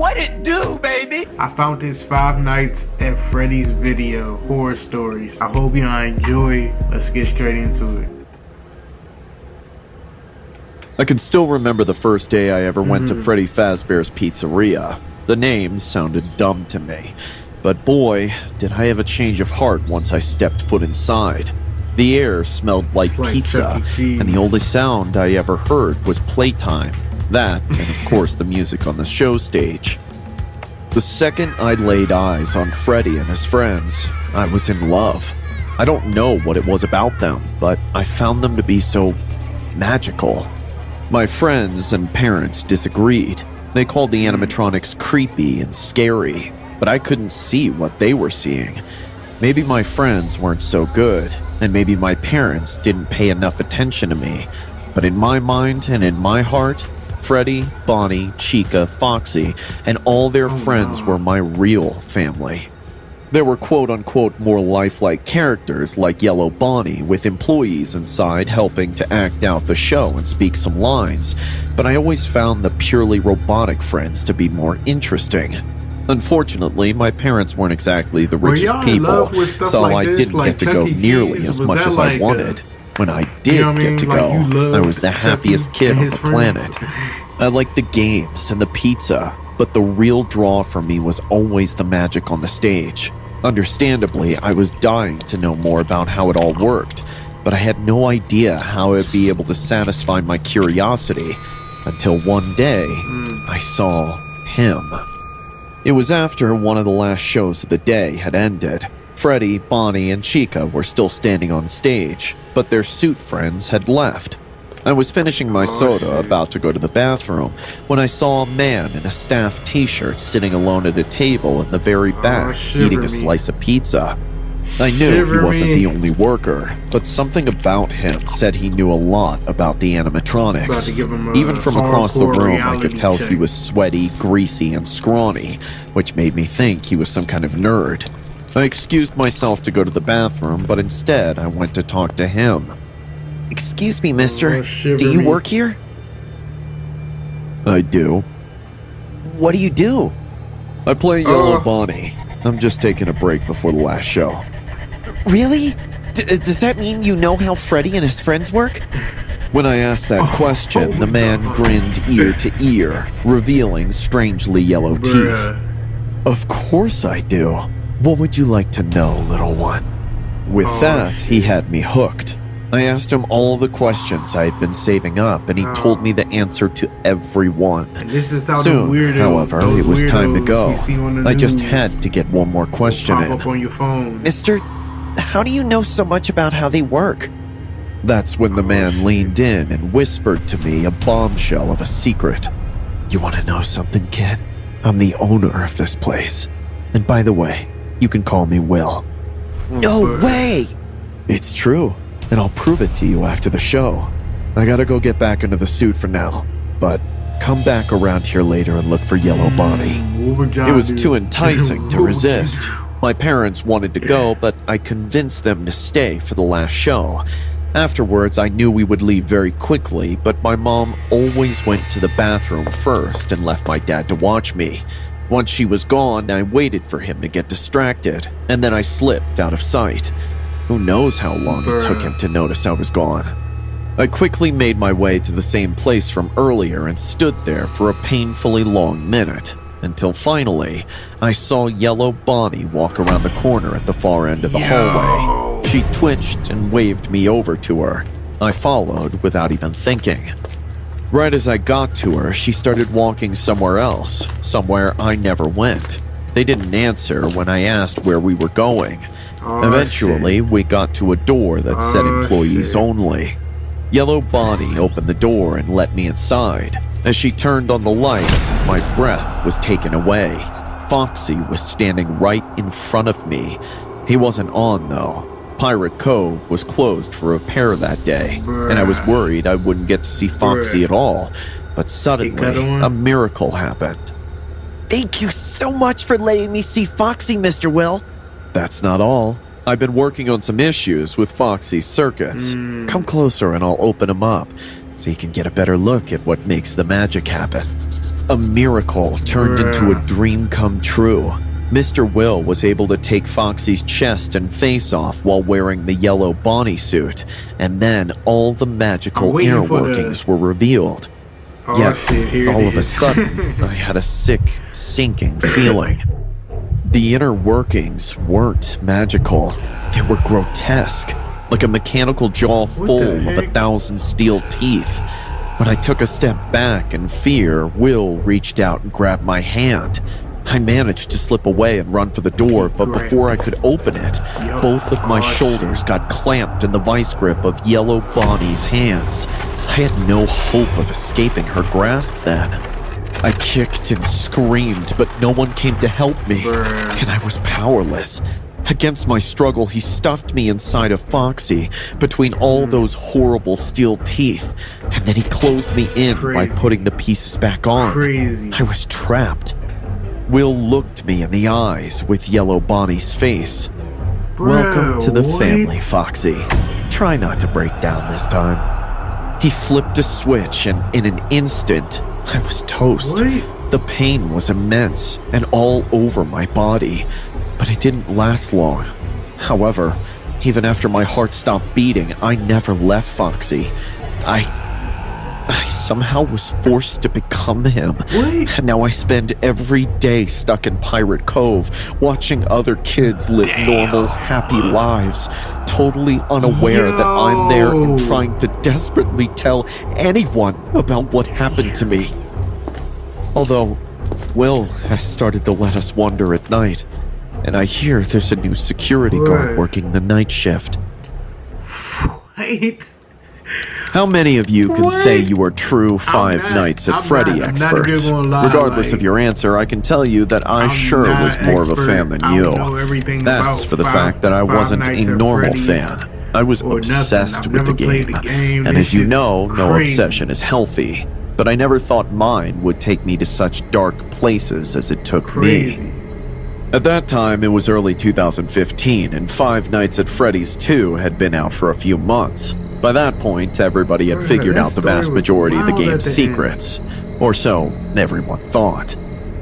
What it do, baby? I found his 5 Nights at Freddy's video, horror stories. I hope y'all enjoy. Let's get straight into it. I can still remember the first day I ever went to Freddy Fazbear's Pizzeria. The name sounded dumb to me, but boy, did I have a change of heart once I stepped foot inside. The air smelled like pizza, and the only sound I ever heard was playtime. That, and of course the music on the show stage. The second I laid eyes on Freddy and his friends, I was in love. I don't know what it was about them, but I found them to be so magical. My friends and parents disagreed. They called the animatronics creepy and scary, but I couldn't see what they were seeing. Maybe my friends weren't so good, and maybe my parents didn't pay enough attention to me. But in my mind and in my heart, Freddy, Bonnie, Chica, Foxy, and all their friends were my real family. There were quote-unquote more lifelike characters like Yellow Bonnie with employees inside helping to act out the show and speak some lines, but I always found the purely robotic friends to be more interesting. Unfortunately, my parents weren't exactly the richest people, so I didn't get to go nearly as much as I wanted. When I did get to go, I was the happiest kid on the planet. I liked the games and the pizza, but the real draw for me was always the magic on the stage. Understandably, I was dying to know more about how it all worked, but I had no idea how I'd be able to satisfy my curiosity until one day I saw him. It was after one of the last shows of the day had ended. Freddy, Bonnie, and Chica were still standing on stage, but their suit friends had left. I was finishing my soda, about to go to the bathroom, when I saw a man in a staff t-shirt sitting alone at a table in the very back, eating a slice of pizza. I knew he wasn't the only worker, but something about him said he knew a lot about the animatronics. Even from across the room, I could tell he was sweaty, greasy, and scrawny, which made me think he was some kind of nerd. I excused myself to go to the bathroom, but instead I went to talk to him. "Excuse me, mister. Do you work here?" "I do." "What do you do?" "I play Yellow Bonnie. I'm just taking a break before the last show." "Really? Does that mean you know how Freddy and his friends work?" When I asked that question, the man grinned ear to ear, revealing strangely yellow teeth. "Of course I do. What would you like to know, little one?" With that, he had me hooked. I asked him all the questions I had been saving up, and he told me the answer to every one. Soon, however, it was time to go. I just had to get one more question in. "Mister, how do you know so much about how they work?" That's when the man leaned in and whispered to me a bombshell of a secret. "You want to know something, kid? I'm the owner of this place. And by the way, you can call me Will." "No way!" "It's true. And I'll prove it to you after the show. I gotta go get back into the suit for now, but come back around here later and look for Yellow Bonnie." It was too enticing to resist. My parents wanted to go, but I convinced them to stay for the last show. Afterwards, I knew we would leave very quickly, but my mom always went to the bathroom first and left my dad to watch me. Once she was gone, I waited for him to get distracted, and then I slipped out of sight. Who knows how long it took him to notice I was gone. I quickly made my way to the same place from earlier and stood there for a painfully long minute, until finally, I saw Yellow Bonnie walk around the corner at the far end of the hallway. She twitched and waved me over to her. I followed without even thinking. Right as I got to her, she started walking somewhere else, somewhere I never went. They didn't answer when I asked where we were going. Eventually, we got to a door that said employees only. Yellow Bonnie opened the door and let me inside. As she turned on the light, my breath was taken away. Foxy was standing right in front of me. He wasn't on, though. Pirate Cove was closed for repair that day, and I was worried I wouldn't get to see Foxy at all. But suddenly, a miracle happened. "Thank you so much for letting me see Foxy, Mr. Will." "That's not all. I've been working on some issues with Foxy's circuits. Come closer and I'll open them up so you can get a better look at what makes the magic happen." A miracle turned into a dream come true. Mr. Will was able to take Foxy's chest and face off while wearing the yellow Bonnie suit, and then all the magical inner workings were revealed. Yet, all of a sudden, I had a sick, sinking feeling. The inner workings weren't magical. They were grotesque, like a mechanical jaw full of 1,000 steel teeth. When I took a step back in fear, Will reached out and grabbed my hand. I managed to slip away and run for the door, but before I could open it, both of my shoulders got clamped in the vice grip of Yellow Bonnie's hands. I had no hope of escaping her grasp then. I kicked and screamed, but no one came to help me, and I was powerless. Against my struggle, he stuffed me inside of Foxy, between all those horrible steel teeth, and then he closed me in by putting the pieces back on. I was trapped. Will looked me in the eyes with Yellow Bonnie's face. Welcome to the family, Foxy. Try not to break down this time. He flipped a switch, and in an instant, I was toast. The pain was immense and all over my body, but it didn't last long. However, even after my heart stopped beating, I never left Foxy. I somehow was forced to become him. And now I spend every day stuck in Pirate Cove, watching other kids live normal, happy lives, totally unaware that I'm there and trying to desperately tell anyone about what happened to me. Although, Will has started to let us wander at night, and I hear there's a new security guard working the night shift. Wait. How many of you can say you are true Five Nights at Freddy experts? Regardless of your answer, I can tell you that I sure was more of a fan than you. That's for the fact that I wasn't a normal fan. I was obsessed with the game. And as you know, no obsession is healthy. But I never thought mine would take me to such dark places as it took me. At that time, it was early 2015, and Five Nights at Freddy's 2 had been out for a few months. By that point, everybody had figured out the vast majority of the game's secrets. Or so everyone thought.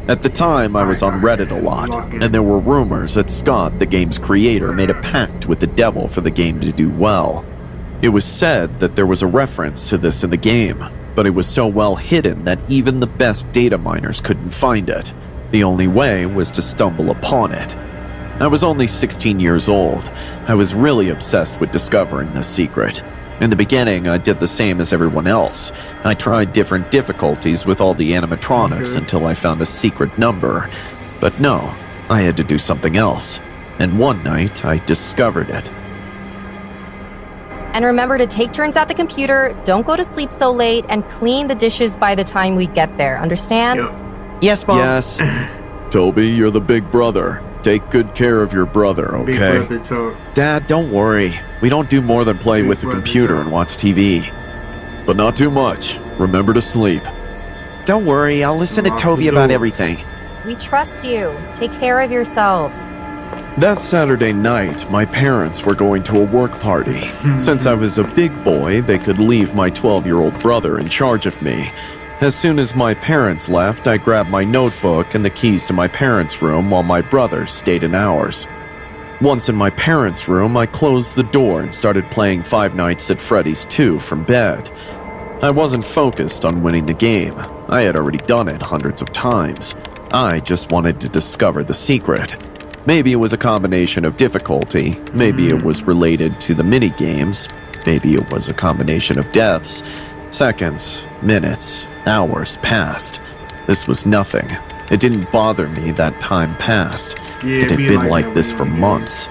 At the time, I was on Reddit a lot, and there were rumors that Scott, the game's creator, made a pact with the devil for the game to do well. It was said that there was a reference to this in the game, but it was so well hidden that even the best data miners couldn't find it. The only way was to stumble upon it. I was only 16 years old. I was really obsessed with discovering this secret. In the beginning, I did the same as everyone else. I tried different difficulties with all the animatronics until I found a secret number. But no, I had to do something else. And one night, I discovered it. And remember to take turns at the computer, don't go to sleep so late, and clean the dishes by the time we get there. Understand? Yep. Yes, Mom. Yes. Toby, you're the big brother. Take good care of your brother, okay? Big brother talk. Dad, don't worry. We don't do more than play with the computer and watch TV. But not too much. Remember to sleep. Don't worry, I'll listen to Toby about everything. We trust you. Take care of yourselves. That Saturday night, my parents were going to a work party. Since I was a big boy, they could leave my 12-year-old brother in charge of me. As soon as my parents left, I grabbed my notebook and the keys to my parents' room while my brother stayed in ours. Once in my parents' room, I closed the door and started playing Five Nights at Freddy's 2 from bed. I wasn't focused on winning the game. I had already done it hundreds of times. I just wanted to discover the secret. Maybe it was a combination of difficulty, maybe it was related to the mini-games, maybe it was a combination of deaths. Seconds, minutes, hours passed. This was nothing. It didn't bother me that time passed. It had been like this for months.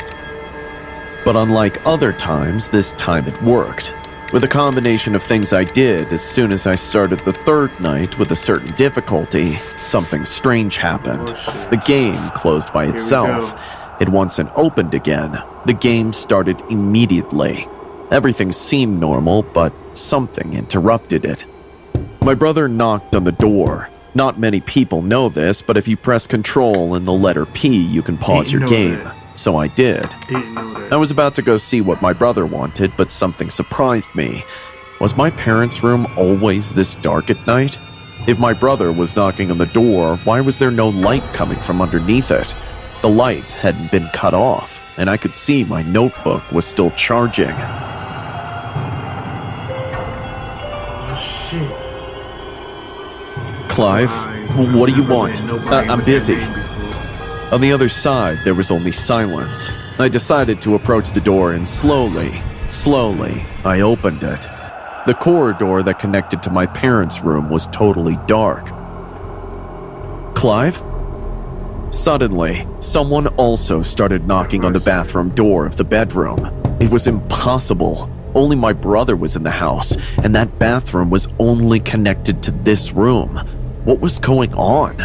But unlike other times, this time it worked. With a combination of things I did, as soon as I started the third night with a certain difficulty, something strange happened. The game closed by itself. It once opened again. The game started immediately. Everything seemed normal, but something interrupted it. My brother knocked on the door. Not many people know this, but if you press Control and the letter P, you can pause your game. So I did. I was about to go see what my brother wanted, but something surprised me. Was my parents' room always this dark at night? If my brother was knocking on the door, why was there no light coming from underneath it? The light hadn't been cut off, and I could see my notebook was still charging. Oh, shit. Clive, what do you want? I'm busy. On the other side, there was only silence. I decided to approach the door and slowly, I opened it. The corridor that connected to my parents' room was totally dark. Clive? Suddenly, someone also started knocking on the bathroom door of the bedroom. It was impossible. Only my brother was in the house, and that bathroom was only connected to this room. What was going on?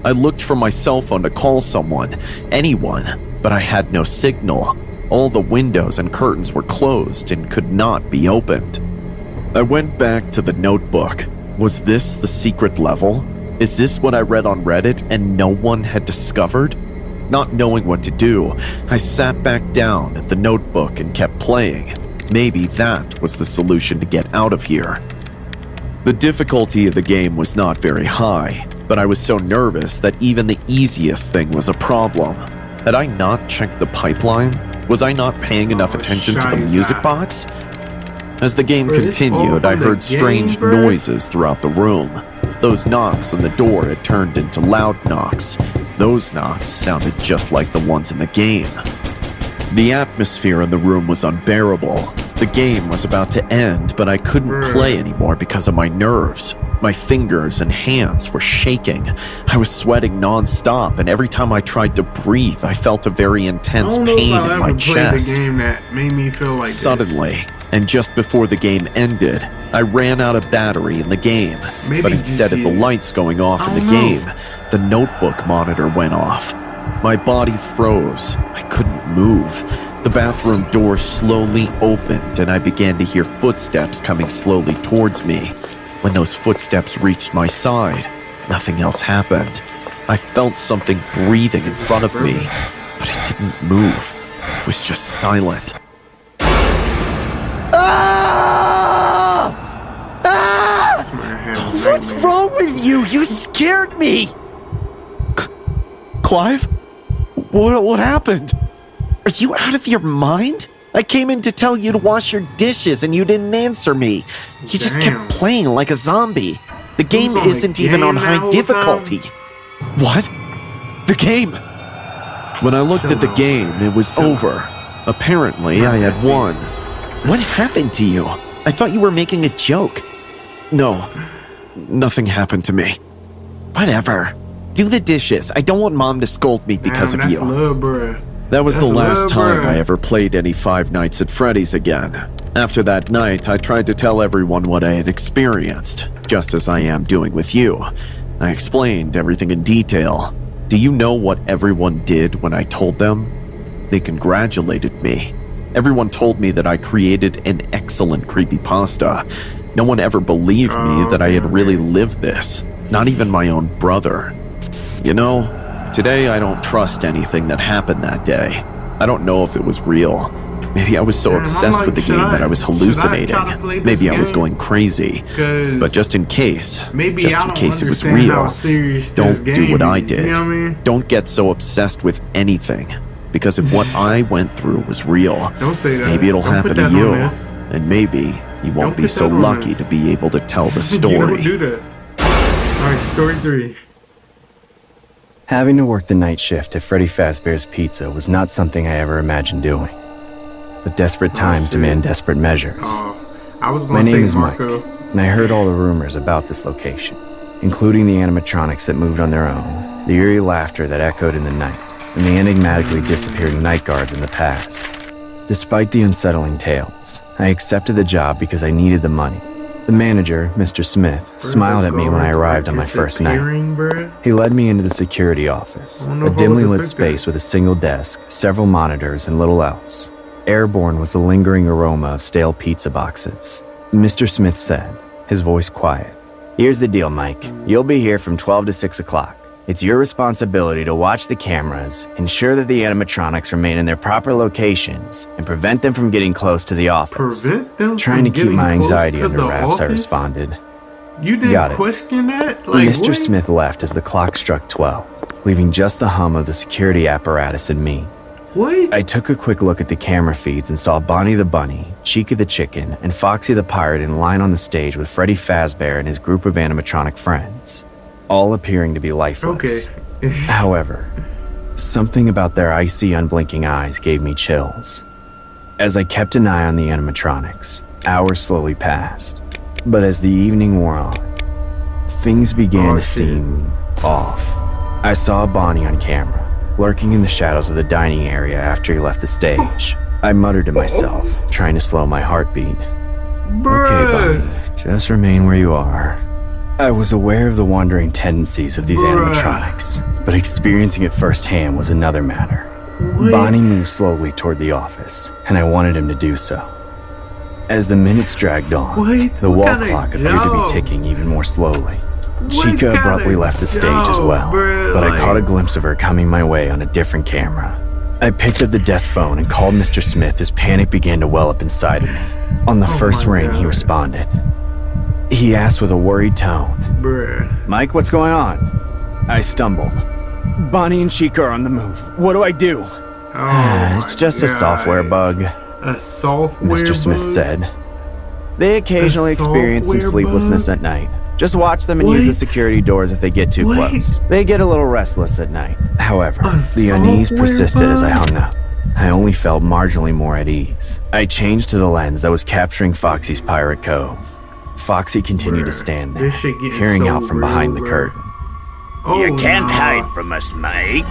I looked for my cell phone to call someone, anyone, but I had no signal. All the windows and curtains were closed and could not be opened. I went back to the notebook. Was this the secret level? Is this what I read on Reddit and no one had discovered? Not knowing what to do, I sat back down at the notebook and kept playing. Maybe that was the solution to get out of here. The difficulty of the game was not very high, but I was so nervous that even the easiest thing was a problem. Had I not checked the pipeline? Was I not paying enough attention to the music box? As the game continued, I heard strange noises throughout the room. Those knocks on the door had turned into loud knocks. Those knocks sounded just like the ones in the game. The atmosphere in the room was unbearable. The game was about to end, but I couldn't play anymore because of my nerves. My fingers and hands were shaking. I was sweating non-stop, and every time I tried to breathe, I felt a very intense pain in my chest. The game that made me feel like Suddenly, and just before the game ended, I ran out of battery in the game. But instead of the lights going off in the game, the notebook monitor went off. My body froze. I couldn't move. The bathroom door slowly opened, and I began to hear footsteps coming slowly towards me. When those footsteps reached my side, nothing else happened. I felt something breathing in front of me, but it didn't move. It was just silent. Ah! Ah! What's wrong with you? You scared me! Clive? What happened? Are you out of your mind? I came in to tell you to wash your dishes and you didn't answer me. You just kept playing like a zombie. The game isn't even on high difficulty. What? The game? When I looked at the game, it was over. Apparently, I had won. What happened to you? I thought you were making a joke. No, nothing happened to me. Whatever. Do the dishes. I don't want Mom to scold me because of you. Love, bruh. That was the last time I ever played any Five Nights at Freddy's again. After that night, I tried to tell everyone what I had experienced, just as I am doing with you. I explained everything in detail. Do you know what everyone did when I told them? They congratulated me. Everyone told me that I created an excellent creepypasta. No one ever believed me that I had really lived this, not even my own brother. You know, today I don't trust anything that happened that day. I don't know if it was real. Maybe I was so obsessed with the game that I was hallucinating. Maybe I was going crazy. But just in case it was real, don't do what I did. Don't get so obsessed with anything. Because if what I went through was real, maybe it'll happen to you. And maybe you won't be so lucky to be able to tell the story. You don't do that. Alright, story 3. Having to work the night shift at Freddy Fazbear's Pizza was not something I ever imagined doing. But desperate times demand desperate measures. My name is Mike, and I heard all the rumors about this location, including the animatronics that moved on their own, the eerie laughter that echoed in the night, and the enigmatically disappearing night guards in the past. Despite the unsettling tales, I accepted the job because I needed the money. The manager, Mr. Smith, smiled at me when I arrived on my first night. He led me into the security office, a dimly lit space with a single desk, several monitors, and little else. Airborne was the lingering aroma of stale pizza boxes. Mr. Smith said, his voice quiet. "Here's the deal, Mike. You'll be here from 12 to 6 o'clock. It's your responsibility to watch the cameras, ensure that the animatronics remain in their proper locations, and prevent them from getting close to the office." Trying to keep my anxiety under wraps, I responded. You didn't question that? Like, Mr. what? Smith left as the clock struck 12, leaving just the hum of the security apparatus and me. What? I took a quick look at the camera feeds and saw Bonnie the Bunny, Chica the Chicken, and Foxy the Pirate in line on the stage with Freddy Fazbear and his group of animatronic friends, all appearing to be lifeless. Okay. However, something about their icy, unblinking eyes gave me chills. As I kept an eye on the animatronics, hours slowly passed. But as the evening wore on, things began to seem off. I saw Bonnie on camera, lurking in the shadows of the dining area after he left the stage. I muttered to myself, trying to slow my heartbeat. Bruh. Okay, Bonnie, just remain where you are. I was aware of the wandering tendencies of these animatronics, but experiencing it firsthand was another matter. What? Bonnie moved slowly toward the office, and I wanted him to do so. As the minutes dragged on, the wall clock appeared to be ticking even more slowly. Chica abruptly left the stage as well, but I caught a glimpse of her coming my way on a different camera. I picked up the desk phone and called Mr. Smith as panic began to well up inside of me. On the first ring, he responded. He asked with a worried tone, Mike, what's going on? I stumbled. Bonnie and Chica are on the move. What do I do? It's just a software bug. A software Mr. Smith said. They occasionally experience some sleeplessness at night. Just watch them and use the security doors if they get too close. They get a little restless at night. However, the unease persisted as I hung up. I only felt marginally more at ease. I changed to the lens that was capturing Foxy's Pirate Cove. Foxy continued to stand there, peering out from behind the curtain. You can't hide from us, Mike.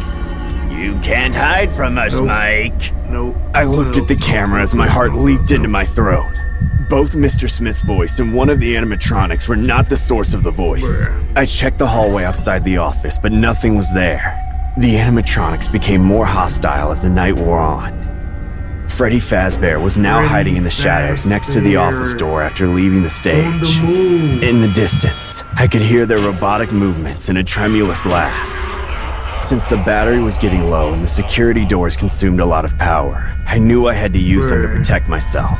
You can't hide from us, Mike. Nope. I looked at the camera as my heart leaped into my throat. Both Mr. Smith's voice and one of the animatronics were not the source of the voice. I checked the hallway outside the office, but nothing was there. The animatronics became more hostile as the night wore on. Freddy Fazbear was now hiding in the shadows next to the office door after leaving the stage. In the distance, I could hear their robotic movements and a tremulous laugh. Since the battery was getting low and the security doors consumed a lot of power, I knew I had to use them to protect myself.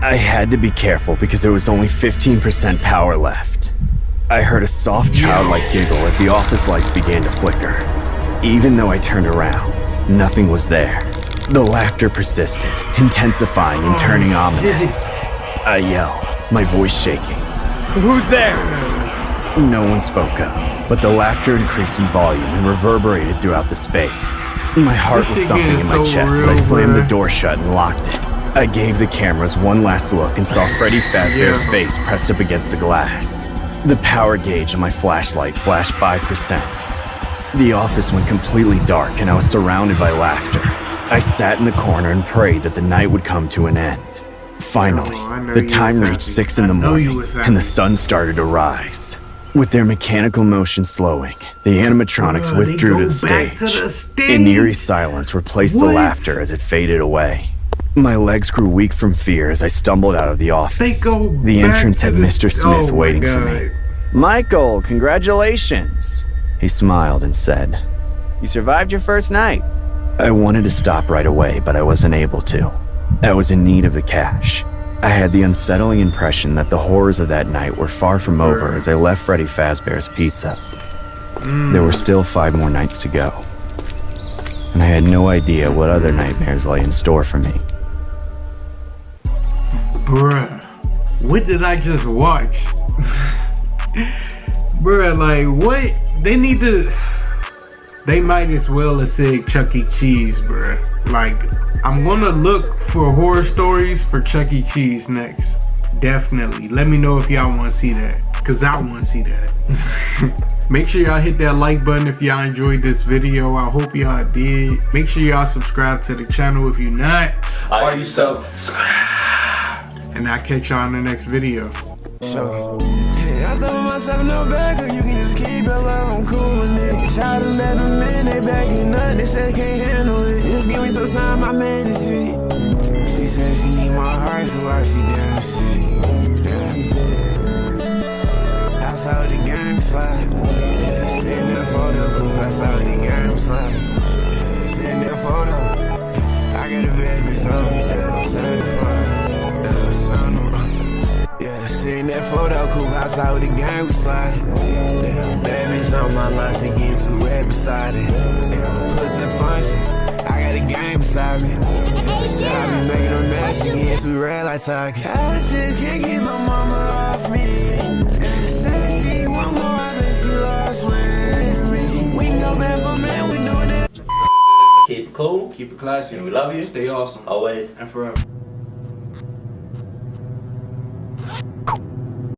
I had to be careful because there was only 15% power left. I heard a soft childlike giggle as the office lights began to flicker. Even though I turned around, nothing was there. The laughter persisted, intensifying and turning ominous. I yelled, my voice shaking. Who's there? No one spoke up, but the laughter increased in volume and reverberated throughout the space. My heart was thumping in my chest as I slammed the door shut and locked it. I gave the cameras one last look and saw Freddy Fazbear's face pressed up against the glass. The power gauge on my flashlight flashed 5%. The office went completely dark and I was surrounded by laughter. I sat in the corner and prayed that the night would come to an end. Finally, the time reached 6 in the morning and the sun started to rise. With their mechanical motion slowing, the animatronics withdrew to the stage. An eerie silence replaced the laughter as it faded away. My legs grew weak from fear as I stumbled out of the office. The entrance had Mr. Smith waiting for me. Michael, congratulations! He smiled and said, You survived your first night. I wanted to stop right away, but I wasn't able to. I was in need of the cash. I had the unsettling impression that the horrors of that night were far from over as I left Freddy Fazbear's Pizza. There were still 5 more nights to go. And I had no idea what other nightmares lay in store for me. Bruh, what did I just watch? Bruh, like, what? They might as well have said Chuck E. Cheese, bruh. Like, I'm gonna look for horror stories for Chuck E. Cheese next. Definitely. Let me know if y'all wanna see that, cause I wanna see that. Make sure y'all hit that like button if y'all enjoyed this video. I hope y'all did. Make sure y'all subscribe to the channel if you're not. Are you subscribed? And I'll catch y'all in the next video. I throw myself in the back, or you can just keep it love, I'm cool with it. Try to let them in, they backing up, they say can't handle it. Just give me some time, I made this shit. She said she need my heart, so why she down the shit? Yeah. Outside with the game slide. Yeah, sitting there for the coupe, outside with the game slide. Yeah, sitting there for the. I got a bad bitch on me, yeah, I'm 74. Yeah, Sitting that photo coupe outside with the gang, we sliding. Damn, bad bitch on my line, she getting too wet beside it. Damn, pussy the function, I got a gang beside me. Said I be making her mad, she getting too red like Target. I just can't get my mama off me. Said she want more, I think she lost with me. We can go back for man, we doing that. Keep it cool. Keep it classy. And we love you. Stay awesome. Always. And forever.